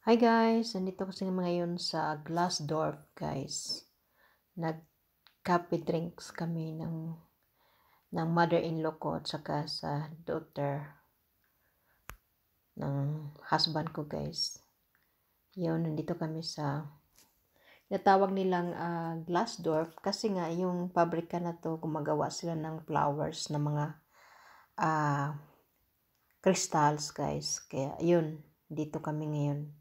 Hi guys! Nandito kasi ngayon sa Glassdorf guys. Nag-coffee drinks kami ng mother-in-law ko at saka sa daughter ng husband ko guys. Yun, nandito kami sa natawag nilang Glassdorf kasi nga yung pabrika na to gumagawa sila ng flowers na mga crystals guys. Kaya yun, dito kami ngayon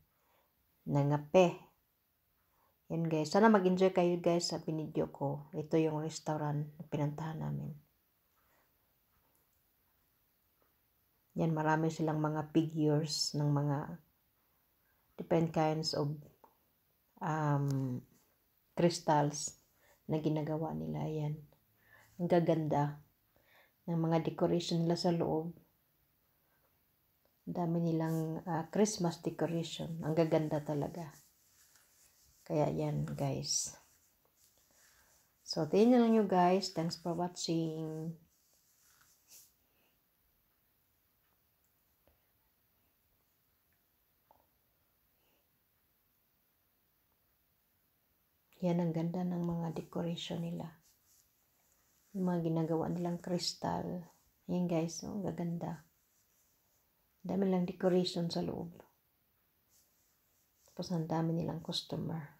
nangape. Yan guys, sana mag-enjoy kayo guys sa binidyo ko. Ito yung restaurant na pinuntahan namin. Yan, marami silang mga figures ng mga different kinds of crystals na ginagawa nila. Yan, ang gaganda ng mga decoration nila sa loob. Ang dami nilang Christmas decoration. Ang gaganda talaga. Kaya yan guys. So, tingnan lang nyo guys. Thanks for watching. Yan ang ganda ng mga decoration nila. Yung mga ginagawa nilang crystal. Yan guys, ang gaganda. Dami lang decoration sa loob. Tapos ang dami nilang customer.